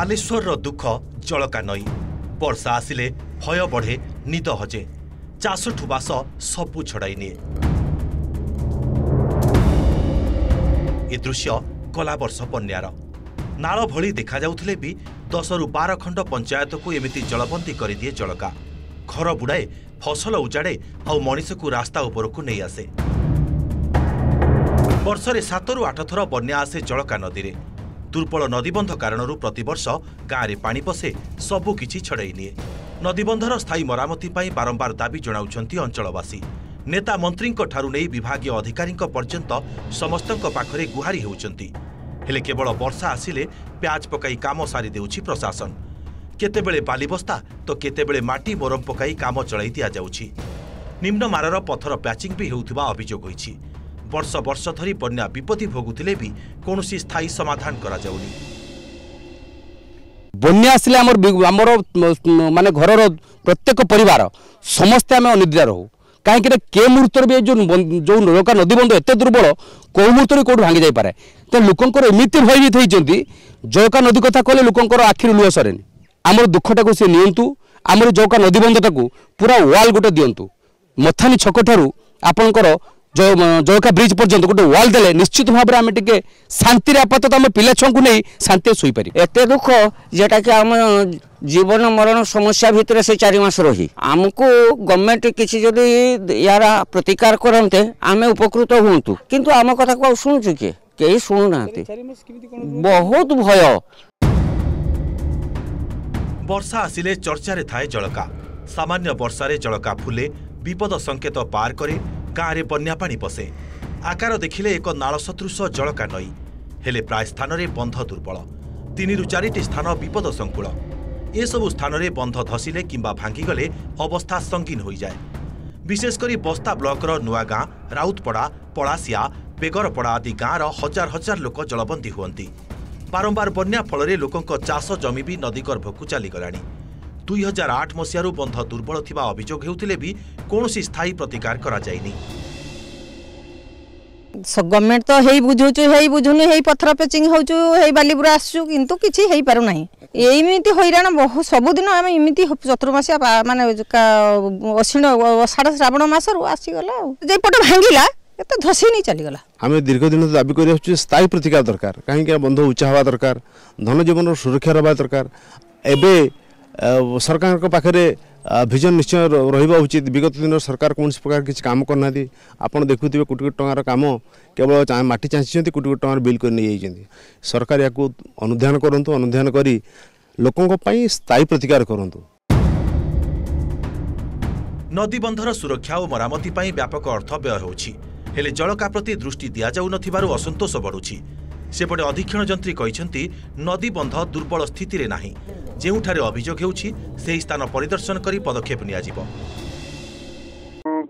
बालेश्वर दुख जलका नई वर्षा आसिले भय बढ़े निद हजे चाष ठुबास सबू छड़ाई निए। ए दृश्य गला वर्ष बन्यार नाल भली देखा जाउथिले भी 10 रु 12 खंड पंचायत को एमिति जलबंदी कर दिए जलका घर बुड़ाए फसल उजाड़े आउ मनीष को रास्ता उपरकू नहीं आसे। वर्षरे 7 रु 8 थर बन्या आसे जलका नदी रे। दुर्बल नदीबंध कारणरू प्रतिवर्ष गाँव में पानी पशे सबुकिछि छड़ाई निए। नदीबंधर स्थायी मरामती पाई बारंबार दाबी जणाउछंती अंचलवासी। नेता मंत्री ठारू नहीं विभागीय अधिकारी पर्यंत समस्त पाखरे गुहारी होउछंती। हेले केवल वर्षा आसिले प्याज पकाई काम सारी देउछि प्रशासन। केतेबेले बालीबस्ता तो केतेबेले माटी मोरम पकाई काम चलाई दिया जाउछि। निम्न मारर पथर प्याचिंग भी हेउथिबा अभियोग होइछि। वर्ष वर्ष धरी बन्या विपत्ति भोगुथिले भी कोनोसी स्थायी समाधान करा जाउनी। बन्या आसिले हमर माने घरर प्रत्येक परिवार समस्त आम अनिद्रा रहू कहीं के मुहूर्त भी जो लोका नदीबंध एत दुर्बल कौ मुहूर्त कौट भांगी जाई पारे। तो लोकंकर एमिति भयभीत होइचंती जौका नदी कथा कहले लोकंकर आखिर लुह सरेनी। आमर दुखटाକୁ से नियंतु आमर जौका नदीबंधटाକୁ पूरा वाल गोटे दियंतु मथानी छक ठारू आपनकर जौका ब्रिज पर्यंत गोटे वाल देले निश्चित भाव में टिके शांति आपातत आम पिला छुआ नहीं शांति शोई पारि। एत दुख जेटा कि आम जीवन मरण समस्या भितर से 4 मास रही आमको गवर्नमेंट किसी जदि यार प्रतिकार करते आम उपकृत हूँ किंतु आम कथा को शुणुचु किए कई शुणुना बहुत भय। वर्षा आसिले चर्चा थाए जलका। सामान्य वर्षारे जलका फुले विपद संकेत पार करे गाँव में बन्या पानी पशे। आकार देखिले एक नाल सदृश जलका नई हेले प्राय स्थान में बंध दुर्बल 3 रु 4टी स्थान विपद संकुल। एसबू स्थान में बंध धसिले किंबा भांगीगले अवस्था संगीन हो जाए। विशेषकर बस्ता ब्लॉकर नुआगाँ राउतपड़ा पड़ासिया बेगरपड़ा आदि गाँवर हजार हजार लोक जलबंदी हुअंती। बारंबार बन्या फल लोकों चाष जमी भी नदी गर्भकू चलीगला। 2008 मसीहारू बंध दुर्बल थिबा अभियोग हेउथिले भी कोनोसी स्थायी प्रतिकार करा जायनी। गवर्नमेंट तो हेई बुझुचु हेई बुझुनी हेई पत्थर पेचिंग होचु हेई बालीपुरा आसु किंतु किछि हेई पारु नाही। एमिति होइराण बहुत सबुदिन आम इमिति चतुर्मासिया माने अश्विन आषाढ़ श्रावण मासरू आसी गला जे पट भांगिला एत धसी नहीं चली गला। आम दीर्घ दिन दाबी कर स्थायी प्रतिकार दरकार कहीं बंध उच्चा हवा दरकार धन जीवन सुरक्षा रहा दरकार। एबे सरकार पाखे विजन निश्चय रहा उचित। विगत दिन सरकार कौन प्रकार किसी काम करना आपड़ देखुए कोटी कोटी टंकार काम केवल माटी चाँची कोटी कोटी टंकार बिल कर नहीं जाइए। सरकार या अनुधान करूँ अनुधान कर लोकों स्थायी प्रतिकार करूँ। नदीबंधर सुरक्षा और मरामती पाई व्यापक अर्थ व्यय होछि हेले जलका प्रति दृष्टि दिया जाउ नथिबारु असंतोष बढ़ुछि। सेपटे अधीक्षण जंत्री कहिसेंती नदीबंध दुर्बल स्थिति रे नाही जेउठारे अभियोग हेउछि सेही स्थान परिदर्शन करी पदक्षेप निया जिवो।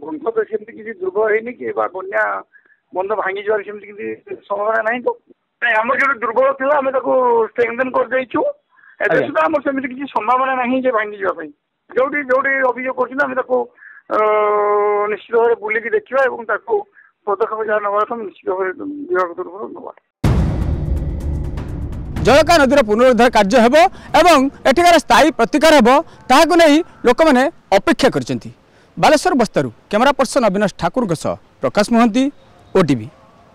बंध तो सेमती किछि दुर्बल हेनी कि बा बन्या बंध भांगी जवार सेमती किछि संभावना नाही। तो हमर जो दुर्बल थिला हमें ताको स्ट्रेंथन कर दैछु एते सुधा हमर सेमती किछि संभावना नाही जे भांगी जवा पई जोडी जोडी अभियोग करछि हमें ताको निश्चित भाव बुली की देखिबा एवं ताको पदक्षेप जा नवा निश्चित भाव विभाग तरफ नवा। जलका नदीर पुनरुद्धार कार्य हेबो एवं एठिकार स्थायी प्रतिकार हेबो ताहाको नै लोक माने अपेक्षा करछन्ती। बालेश्वर बस्तारू कैमरा पर्सन अविनाश ठाकुर प्रकाश मोहंती, ओटीवी।